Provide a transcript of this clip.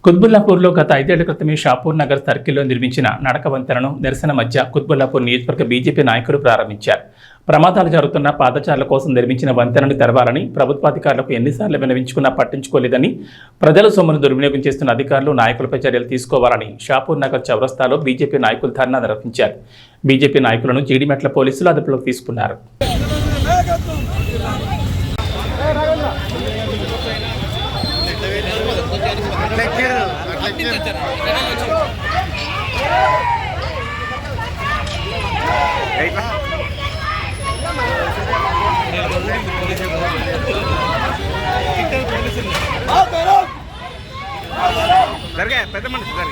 కుత్బుల్లాపూర్లో గత 5 ఏళ్ల క్రితమే షాపూర్ నగర్ సర్కిల్లో నిర్మించిన నడక వంతెనను నిరసన మధ్య కుత్బుల్లాపూర్ నియోజకవర్గ బీజేపీ నాయకులు ప్రారంభించారు. ప్రమాదాలు జరుగుతున్న పాదచారుల కోసం నిర్మించిన వంతెనను తెరవాలని ప్రభుత్వాధికారులకు ఎన్నిసార్లు విన్నవించుకున్నా పట్టించుకోలేదని, ప్రజల సొమ్మును దుర్వినియోగం చేస్తున్న అధికారులు, నాయకులపై చర్యలు తీసుకోవాలని షాపూర్ నగర్ చౌరస్తాలో బీజేపీ నాయకులు ధర్నా నిర్వహించారు. బీజేపీ నాయకులను జీడిమెట్ల పోలీసులు అదుపులోకి తీసుకున్నారు. పెద్ద మనిషి జై